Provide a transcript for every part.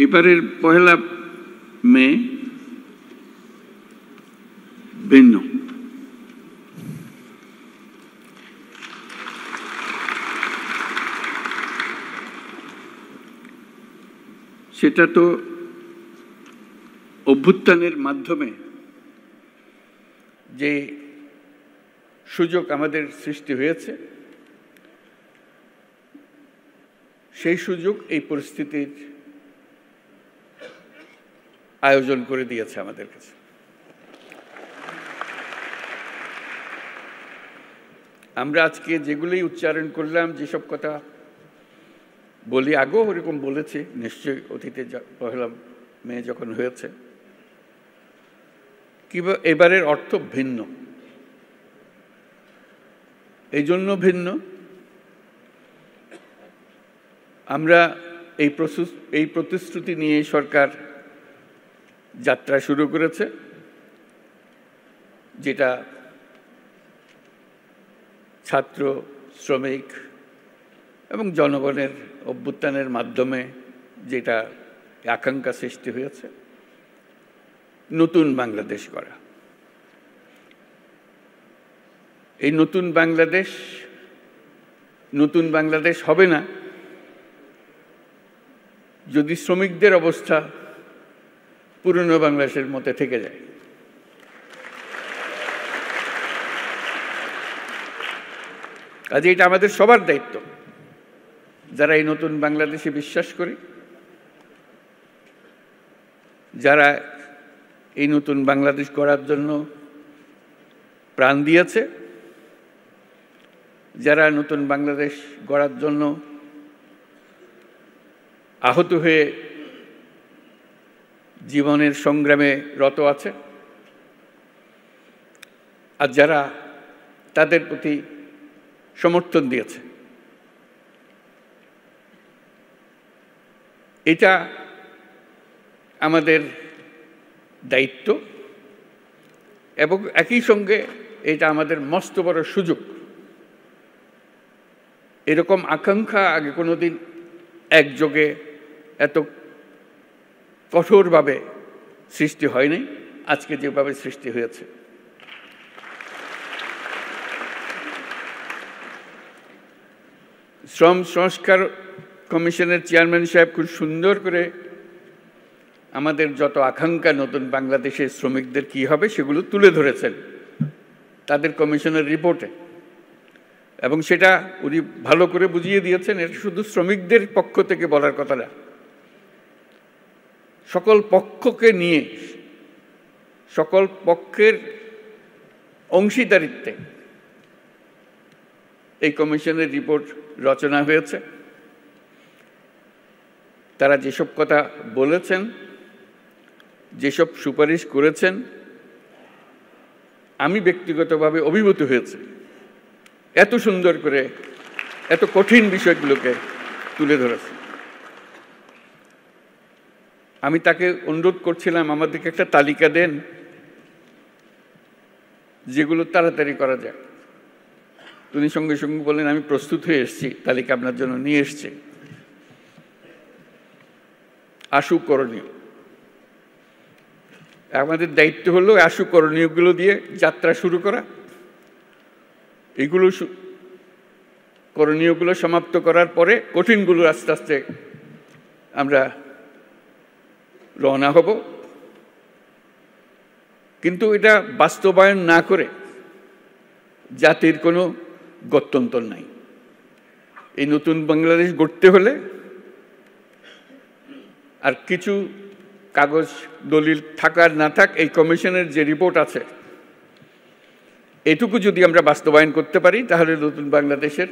এবারের 1 মে ভিন্ন। সেটা তো অভ্যুত্থানের মাধ্যমে যে সুযোগ আমাদের সৃষ্টি হয়েছে, সেই সুযোগ এই পরিস্থিতির আয়োজন করে দিয়েছে আমাদের কাছে। আমরা আজকে যেগুলি উচ্চারণ করলাম, যেসব কথা বলি, আগেও ওরকম বলেছি নিশ্চয়ই, অতীতে 1 মে যখন হয়েছে, কিংবা এবারের অর্থ ভিন্ন। এই জন্য ভিন্ন, আমরা এই প্রতিশ্রুতি নিয়ে সরকার যাত্রা শুরু করেছে, যেটা ছাত্র, শ্রমিক এবং জনগণের অভ্যুত্থানের মাধ্যমে যেটা আকাঙ্ক্ষা সৃষ্টি হয়েছে, নতুন বাংলাদেশ গড়া। এই নতুন বাংলাদেশ হবে না যদি শ্রমিকদের অবস্থা পুরনো বাংলাদেশের মধ্যে থেকে যায়। কাজে এটা আমাদের সবার দায়িত্ব, যারা এই নতুন বাংলাদেশে বিশ্বাস করি, যারা এই নতুন বাংলাদেশ গড়ার জন্য প্রাণ দিয়েছে, যারা নতুন বাংলাদেশ গড়ার জন্য আহত হয়ে জীবনের সংগ্রামে রত আছে, আর যারা তাদের প্রতি সমর্থন দিয়েছে। এটা আমাদের দায়িত্ব এবং একই সঙ্গে এটা আমাদের মস্ত বড় সুযোগ। এরকম আকাঙ্ক্ষা আগে কোনোদিন একযোগে এত কঠোরভাবে সৃষ্টি হয়নি, আজকে যেভাবে সৃষ্টি হয়েছে। শ্রম সংস্কার কমিশনের চেয়ারম্যান সাহেব খুব সুন্দর করে আমাদের যত আকাঙ্ক্ষা নতুন বাংলাদেশের শ্রমিকদের কি হবে সেগুলো তুলে ধরেছেন তাদের কমিশনের রিপোর্টে, এবং সেটা উনি ভালো করে বুঝিয়ে দিয়েছেন। এটা শুধু শ্রমিকদের পক্ষ থেকে বলার কথা না, সকল পক্ষকে নিয়ে, সকল পক্ষের অংশীদারিত্বে এই কমিশনের রিপোর্ট রচনা হয়েছে। তারা যেসব কথা বলেছেন, যেসব সুপারিশ করেছেন, আমি ব্যক্তিগতভাবে অভিভূত হয়েছে। এত সুন্দর করে এত কঠিন বিষয়গুলোকে তুলে ধরেছে। আমি তাকে অনুরোধ করছিলাম আমাদেরকে একটা তালিকা দেন যেগুলো তাড়াতাড়ি করা যায়। তিনি সঙ্গে সঙ্গে বললেন, আমি প্রস্তুত হয়ে এসেছি, তালিকা আপনার জন্য নিয়ে এসছি। আশু করণীয়, আমাদের দায়িত্ব হলো আশু করণীয়গুলো দিয়ে যাত্রা শুরু করা। এগুলো করণীয়গুলো সমাপ্ত করার পরে কঠিনগুলো আস্তে আস্তে আমরা রওনা হব। কিন্তু এটা বাস্তবায়ন না করে জাতির কোনো গত্যন্তর নাই। এই নতুন বাংলাদেশ গড়তে হলে আর কিছু কাগজ দলিল থাকার না থাক, এই কমিশনের যে রিপোর্ট আছে এটুকু যদি আমরা বাস্তবায়ন করতে পারি, তাহলে নতুন বাংলাদেশের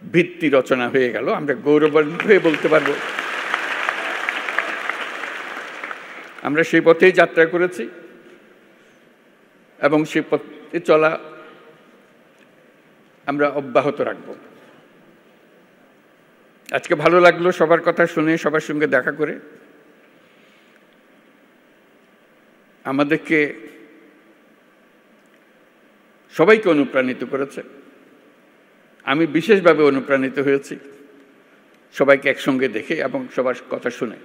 ভিত্তি রচনা হয়ে গেল। আমরা গৌরবান্বিত হয়ে বলতে পারব আমরা সেই পথেই যাত্রা করেছি এবং সেই পথে চলা আমরা অব্যাহত রাখব। আজকে ভালো লাগলো সবার কথা শুনে, সবার সঙ্গে দেখা করে। আমাদেরকে সবাইকে অনুপ্রাণিত করেছে। আমি বিশেষভাবে অনুপ্রাণিত হয়েছি সবাইকে একসঙ্গে দেখে এবং সবার কথা শুনে।